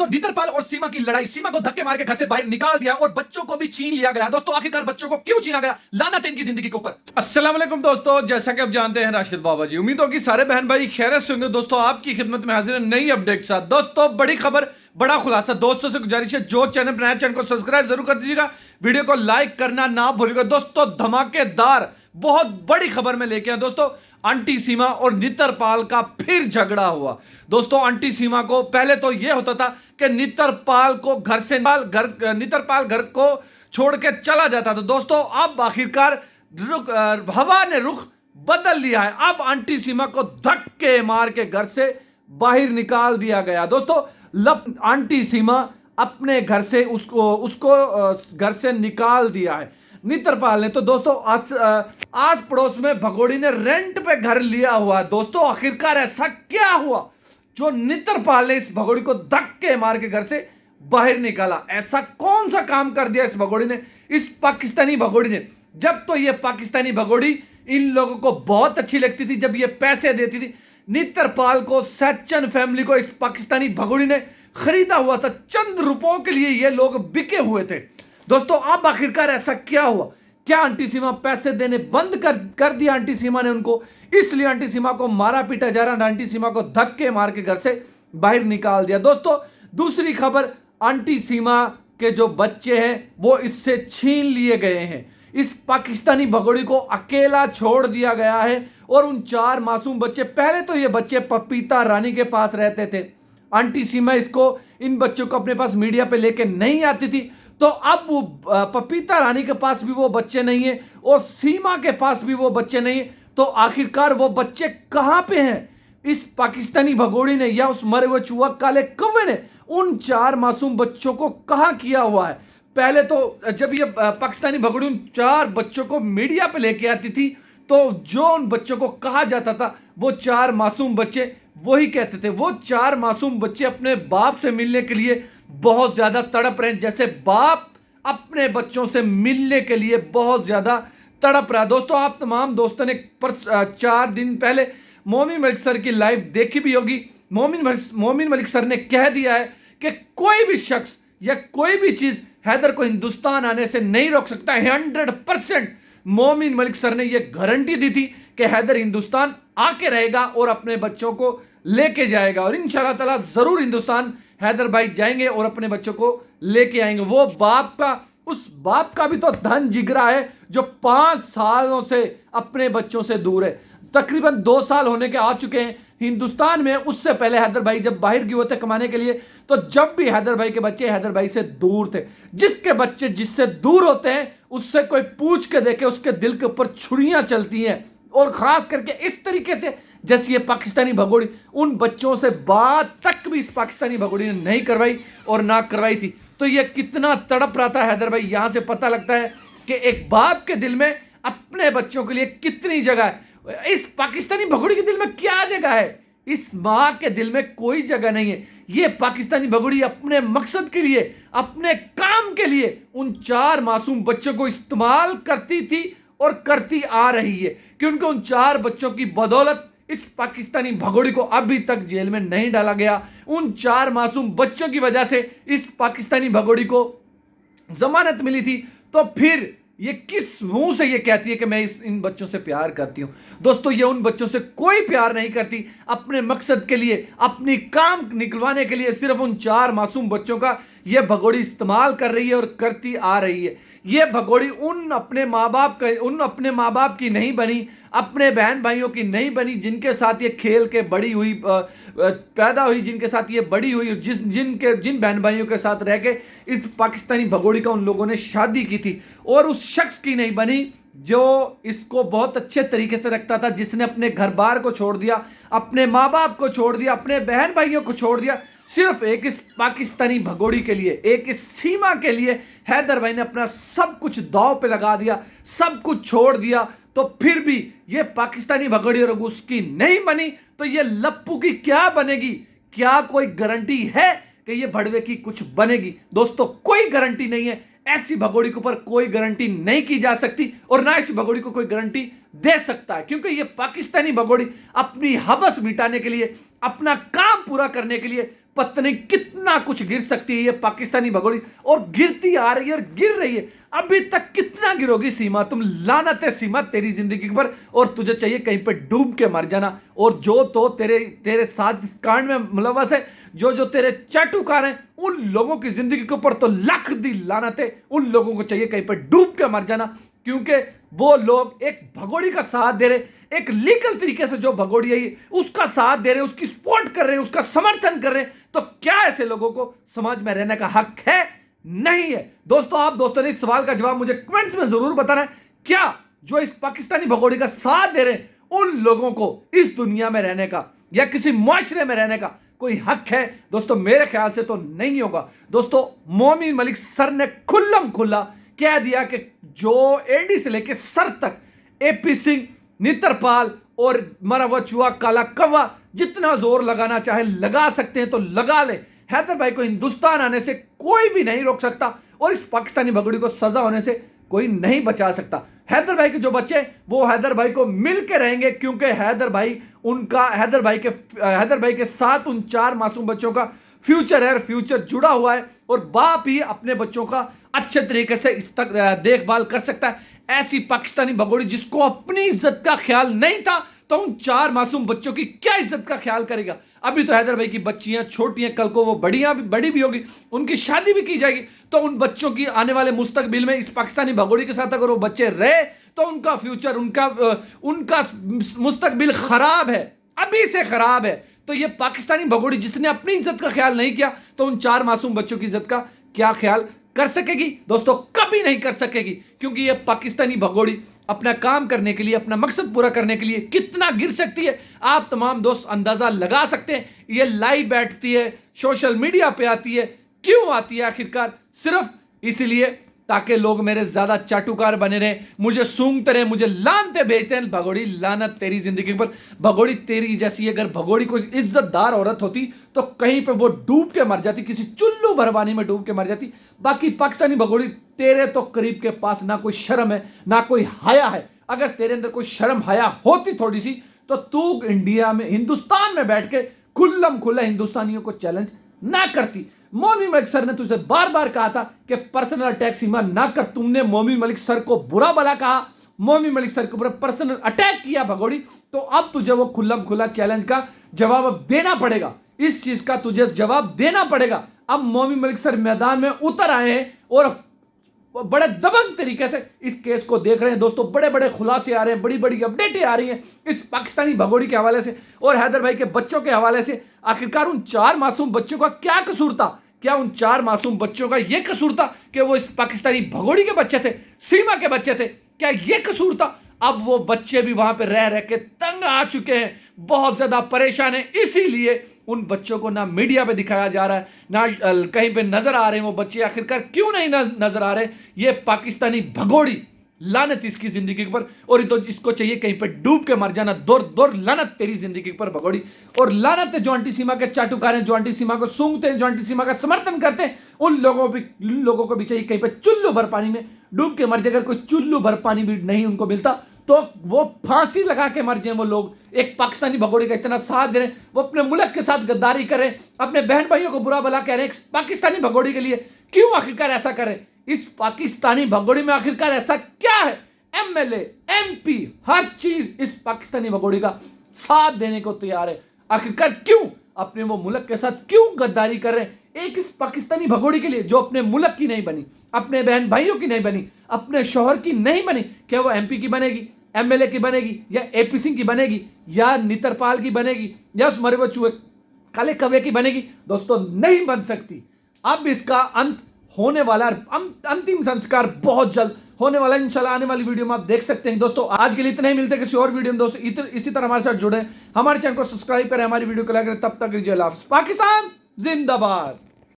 नीतरपाल और सीमा की लड़ाई, सीमा को धक्के मार के घर से बाहर निकाल दिया और बच्चों को भी छीन लिया गया। दोस्तों आखिरकार बच्चों को क्यों छीना गया, लानत है इनकी जिंदगी के ऊपर। अस्सलाम वालेकुम दोस्तों, जैसा कि आप जानते हैं राशिद बाबा जी, उम्मीद होगी सारे बहन भाई खैरियत से होंगे। दोस्तों आपकी खिदमत में हाजिर है नई अपडेट साथ। दोस्तों बड़ी खबर, बड़ा खुलासा। दोस्तों से गुजारिश है जो चैनल पर नया चैनल को सब्सक्राइब जरूर कर दीजिएगा, वीडियो को लाइक करना ना भूलिएगा। दोस्तों धमाकेदार बहुत बड़ी खबर में लेके आया दोस्तों। आंटी सीमा और नीतरपाल का फिर झगड़ा हुआ। दोस्तों आंटी सीमा को पहले तो यह होता था कि नीतरपाल को घर से नीतरपाल घर को छोड़ के चला जाता था। दोस्तों अब आखिरकार हवा ने रुख बदल लिया है। अब आंटी सीमा को धक्के मार के घर से बाहर निकाल दिया गया। दोस्तों आंटी सीमा अपने घर से उसको घर से निकाल दिया है नीतरपाल ने। तो दोस्तों आस पड़ोस में भगोड़ी ने रेंट पे घर लिया हुआ है। दोस्तों आखिरकार ऐसा क्या हुआ जो नीतरपाल ने इस भगोड़ी को धक्के मार के घर से बाहर निकाला? ऐसा कौन सा काम कर दिया इस भगोड़ी ने, इस पाकिस्तानी भगोड़ी ने? जब तो ये पाकिस्तानी भगोड़ी इन लोगों को बहुत अच्छी लगती थी, जब ये पैसे देती थी नीतरपाल को, सच्चन फैमिली को, इस पाकिस्तानी भगोड़ी ने खरीदा हुआ था। चंद रुपयों के लिए ये लोग बिके हुए थे। दोस्तों अब आखिरकार ऐसा क्या हुआ? क्या आंटी सीमा पैसे देने बंद कर दिया आंटी सीमा ने उनको, इसलिए आंटी सीमा को मारा पीटा जा रहा, आंटी सीमा को धक्के मार के घर से बाहर निकाल दिया। दोस्तों दूसरी खबर, आंटी सीमा के जो बच्चे हैं वो इससे छीन लिए गए हैं। इस पाकिस्तानी भगोड़ी को अकेला छोड़ दिया गया है और उन 4 मासूम बच्चे, पहले तो ये बच्चे पपीता रानी के पास रहते थे। आंटी सीमा इन बच्चों को अपने पास मीडिया पे लेके नहीं आती थी, तो अब वो पपीता रानी के पास भी वो बच्चे नहीं है और सीमा के पास भी वो बच्चे नहीं है। तो आखिरकार वो बच्चे कहां पे हैं? इस पाकिस्तानी भगोड़ी ने या उस मरे हुए चूहा काले कौवे ने उन 4 मासूम बच्चों को कहां किया हुआ है? पहले तो जब ये पाकिस्तानी भगोड़ी उन 4 बच्चों को मीडिया पे लेके आती थी तो जो उन बच्चों को कहा जाता था वो 4 मासूम बच्चे वही कहते थे। वो 4 मासूम बच्चे अपने बाप से मिलने के लिए बहुत ज्यादा तड़प रहे हैं, जैसे बाप अपने बच्चों से मिलने के लिए बहुत ज्यादा तड़प रहा है। दोस्तों आप तमाम दोस्तों ने 4 दिन पहले मोमिन मलिक सर की लाइव देखी भी होगी। मोमिन मलिक सर ने कह दिया है कि कोई भी शख्स या कोई भी चीज हैदर को हिंदुस्तान आने से नहीं रोक सकता है। 100% मोमिन मलिक सर ने यह गारंटी दी थी कि हैदर हिंदुस्तान आके रहेगा और अपने बच्चों को लेके जाएगा, और इंशाअल्लाह ताला जरूर हिंदुस्तान हैदर भाई जाएंगे और अपने बच्चों को लेके आएंगे। वो उस बाप का भी तो धन जिगरा है जो 5 सालों से अपने बच्चों से दूर है। तकरीबन 2 साल होने के आ चुके हैं हिंदुस्तान में। उससे पहले हैदर भाई जब बाहर गए थे कमाने के लिए, तो जब भी हैदर भाई के बच्चे हैदर भाई से दूर थे। जिसके बच्चे जिससे दूर होते हैं उससे कोई पूछ के देखे उसके दिल के ऊपर छुरियां चलती हैं, और खास करके इस तरीके से जैसे ये पाकिस्तानी भगोड़ी उन बच्चों से बात तक भी इस पाकिस्तानी भगोड़ी ने नहीं करवाई और ना करवाई थी। तो ये कितना तड़प रहा था हैदर भाई, यहां से पता लगता है कि एक बाप के दिल में अपने बच्चों के लिए कितनी जगह है। इस पाकिस्तानी भगोड़ी के दिल में क्या जगह है? इस मां के दिल में कोई जगह नहीं है। ये पाकिस्तानी भगोड़ी अपने मकसद के लिए, अपने काम के लिए उन 4 मासूम बच्चों को इस्तेमाल करती थी और करती आ रही है, क्योंकि उन 4 बच्चों की बदौलत इस पाकिस्तानी भगोड़ी को अभी तक जेल में नहीं डाला गया। उन 4 मासूम बच्चों की वजह से इस पाकिस्तानी भगोड़ी को जमानत मिली थी। तो फिर ये किस मुंह से ये कहती है कि मैं इन बच्चों से प्यार करती हूं? दोस्तों ये उन बच्चों से कोई प्यार नहीं करती। अपने मकसद के लिए, अपनी काम निकलवाने के लिए सिर्फ उन 4 मासूम बच्चों का ये भगोड़ी इस्तेमाल कर रही है और करती आ रही है। ये भगोड़ी उन अपने माँ बाप की नहीं बनी, अपने बहन भाइयों की नहीं बनी, जिनके साथ ये खेल के बड़ी हुई, पैदा हुई, जिनके साथ ये बड़ी हुई, जिन बहन भाइयों के साथ रह के इस पाकिस्तानी भगोड़ी का उन लोगों ने शादी की थी, और उस शख्स की नहीं बनी जो इसको बहुत अच्छे तरीके से रखता था, जिसने अपने घर बार को छोड़ दिया, अपने माँ बाप को छोड़ दिया, अपने बहन भाइयों को छोड़ दिया, सिर्फ एक इस पाकिस्तानी भगोड़ी के लिए, एक इस सीमा के लिए हैदर भाई ने अपना सब कुछ दांव पे लगा दिया, सब कुछ छोड़ दिया। तो फिर भी ये पाकिस्तानी भगोड़ी और उसकी नहीं बनी तो ये लप्पू की क्या बनेगी? क्या कोई गारंटी है कि ये भड़वे की कुछ बनेगी? दोस्तों कोई गारंटी नहीं है। ऐसी भगोड़ी के ऊपर कोई गारंटी नहीं की जा सकती और ना इस भगोड़ी को कोई गारंटी दे सकता है, क्योंकि ये पाकिस्तानी भगोड़ी अपनी हवस मिटाने के लिए, अपना काम पूरा करने के लिए पता नहीं कितना कुछ गिर सकती है ये पाकिस्तानी भगोड़ी, और गिरती आ रही है और गिर रही है। अभी तक कितना गिरोगी सीमा? तुम लानत है सीमा तेरी जिंदगी पर, और तुझे चाहिए कहीं पे डूब के मर जाना। और जो तो तेरे साथ इस कांड में मुलव्वस है, जो तेरे चाटुकार हैं, उन लोगों की जिंदगी के ऊपर तो लाख दी लानत है। उन लोगों को चाहिए कहीं पे डूब के मर जाना, क्योंकि वो लोग एक भगोड़ी का साथ दे रहे, एक लीगल तरीके से जो भगोड़ी है उसका साथ दे रहे, उसकी सपोर्ट कर रहे हैं, उसका समर्थन कर रहे हैं। तो क्या ऐसे लोगों को समाज में रहने का हक है? नहीं है। दोस्तों ने इस सवाल का जवाब मुझे कमेंट्स में जरूर बताना है। क्या जो इस पाकिस्तानी भगोड़ी का साथ दे रहे हैं उन लोगों को इस दुनिया में रहने का या किसी मुआशरे में रहने का कोई हक है? दोस्तों मेरे ख्याल से तो नहीं होगा। दोस्तों मोमिन मलिक सर ने खुल्लम खुल्ला कह दिया कि जो एडी से लेकर सर तक एपी सिंह, नितरपाल और मरा हुआ चूहा काला कौवा जितना जोर लगाना चाहे लगा सकते हैं तो लगा ले। हैदर भाई को हिंदुस्तान आने से कोई भी नहीं रोक सकता, और इस पाकिस्तानी भगोड़ी को सजा होने से कोई नहीं बचा सकता। हैदर भाई के जो बच्चे वो हैदर भाई को मिल के रहेंगे, क्योंकि हैदर भाई के साथ उन 4 मासूम बच्चों का फ्यूचर है, फ्यूचर जुड़ा हुआ है, और बाप ही अपने बच्चों का अच्छे तरीके से इस तक देखभाल कर सकता है। ऐसी पाकिस्तानी भगोड़ी जिसको अपनी इज्जत का ख्याल नहीं था, तो उन 4 मासूम बच्चों की क्या इज्जत का ख्याल करेगा? अभी तो हैदर भाई की बच्चियां छोटी हैं, कल को वो बड़ी भी होगी, उनकी शादी भी की जाएगी। तो उन बच्चों की आने वाले मुस्तकबिल में इस पाकिस्तानी भगोड़ी के साथ अगर वो बच्चे रहे तो उनका फ्यूचर, उनका मुस्तकबिल खराब है, अभी से खराब है। तो ये पाकिस्तानी भगोड़ी जिसने अपनी इज्जत का ख्याल नहीं किया, तो उन 4 मासूम बच्चों की इज्जत का क्या ख्याल कर सकेगी? दोस्तों कभी नहीं कर सकेगी, क्योंकि ये पाकिस्तानी भगोड़ी अपना काम करने के लिए, अपना मकसद पूरा करने के लिए कितना गिर सकती है आप तमाम दोस्त अंदाजा लगा सकते हैं। ये लाइव बैठती है, सोशल मीडिया पे आती है, क्यों आती है आखिरकार? सिर्फ इसलिए ताकि लोग मेरे ज्यादा चाटुकार बने रहे, मुझे सूंघते रहे, मुझे लानते भेजते हैं। भगोड़ी लानत तेरी जिंदगी पर। भगोड़ी तेरी जैसी अगर भगोड़ी कोई इज्जतदार औरत होती तो कहीं पे वो डूब के मर जाती, किसी चुल्लू भरवानी में डूब के मर जाती। बाकी पाकिस्तानी भगोड़ी तेरे तो करीब के पास ना कोई शर्म है ना कोई हया है। अगर तेरे अंदर कोई शर्म हया होती थोड़ी सी, तो तू इंडिया में, हिंदुस्तान में बैठ के खुल्लम खुल्ला हिंदुस्तानियों को चैलेंज ना करती। मोमिन मलिक सर ने तुझे बार बार कहा था कि पर्सनल अटैक सीमा ना कर। तुमने मोमिन मलिक सर को बुरा भला कहा, मोमिन मलिक सर के ऊपर पर्सनल अटैक किया भगोड़ी, तो अब तुझे वो खुल्लम खुला चैलेंज का जवाब अब देना पड़ेगा। इस चीज का तुझे जवाब देना पड़ेगा। अब मोमिन मलिक सर मैदान में उतर आए हैं और बड़े दबंग तरीके से इस केस को देख रहे हैं। दोस्तों बड़े बड़े खुलासे आ रहे हैं, बड़ी बड़ी अपडेटें आ रही हैं इस पाकिस्तानी भगोड़ी के हवाले से और हैदर भाई के बच्चों के हवाले से। आखिरकार उन 4 मासूम बच्चों का क्या कसूर था? क्या उन 4 मासूम बच्चों का यह कसूर था कि वो इस पाकिस्तानी भगोड़ी के बच्चे थे, सीमा के बच्चे थे? क्या यह कसूर था? अब वो बच्चे भी वहां पे रह के तंग आ चुके हैं, बहुत ज्यादा परेशान है। इसीलिए उन बच्चों को ना मीडिया पे दिखाया जा रहा है, ना कहीं पे नजर आ रहे हैं वो बच्चे। आखिरकार क्यों नहीं नजर आ रहे? ये पाकिस्तानी भगोड़ी, लानत इसकी जिंदगी पर, और तो इसको चाहिए कहीं पे डूब के मर जाना। दूर दूर लानत तेरी जिंदगी पर भगोड़ी, और लानत है जो आंटी सीमा के चाटुकार हैं, जो आंटी सीमा को सूंघते हैं, जो आंटी सीमा का समर्थन करते हैं। उन लोगों को भी चाहिए कहीं पे चुल्लू भर पानी में डूब के मर जाए। अगर कोई चुल्लू भर पानी भी नहीं उनको मिलता तो वो फांसी लगा के मर जाए। वो लोग एक पाकिस्तानी भगोड़ी का इतना साथ दे रहे हैं, वो अपने मुल्क के साथ गद्दारी करें, अपने बहन भाइयों को बुरा भला कह रहे हैं पाकिस्तानी भगोड़ी के लिए। क्यों आखिरकार ऐसा करें? इस पाकिस्तानी भगोड़ी में आखिरकार ऐसा क्या है? एमएलए, एमपी, हर चीज इस पाकिस्तानी भगोड़ी का साथ देने को तैयार है। आखिरकार क्यों? अपने वो मुल्क के साथ क्यों गद्दारी कर रहे हैं? एक इस पाकिस्तानी भगोड़ी के लिए जो अपने मुल्क की नहीं बनी, अपने बहन भाइयों की नहीं बनी, अपने शोहर की नहीं बनी, क्या वो एमपी की बनेगी, एमएलए की बनेगी, या एपी सिंह की बनेगी, या नितरपाल की बनेगी, या उस मरे हुए चूहे काले कौवे की बनेगी? दोस्तों नहीं बन सकती। अब इसका अंत होने वाला, अंतिम संस्कार बहुत जल्द होने वाला है इंशाल्लाह। आने वाली वीडियो में आप देख सकते हैं। दोस्तों आज के लिए इतना ही, मिलते हैं किसी और वीडियो में। दोस्तों इसी तरह हमारे साथ जुड़े, हमारे चैनल को सब्सक्राइब करें, हमारी वीडियो को लाइक करें। तब तक अल्लाह हाफ़िज़। पाकिस्तान जिंदाबाद।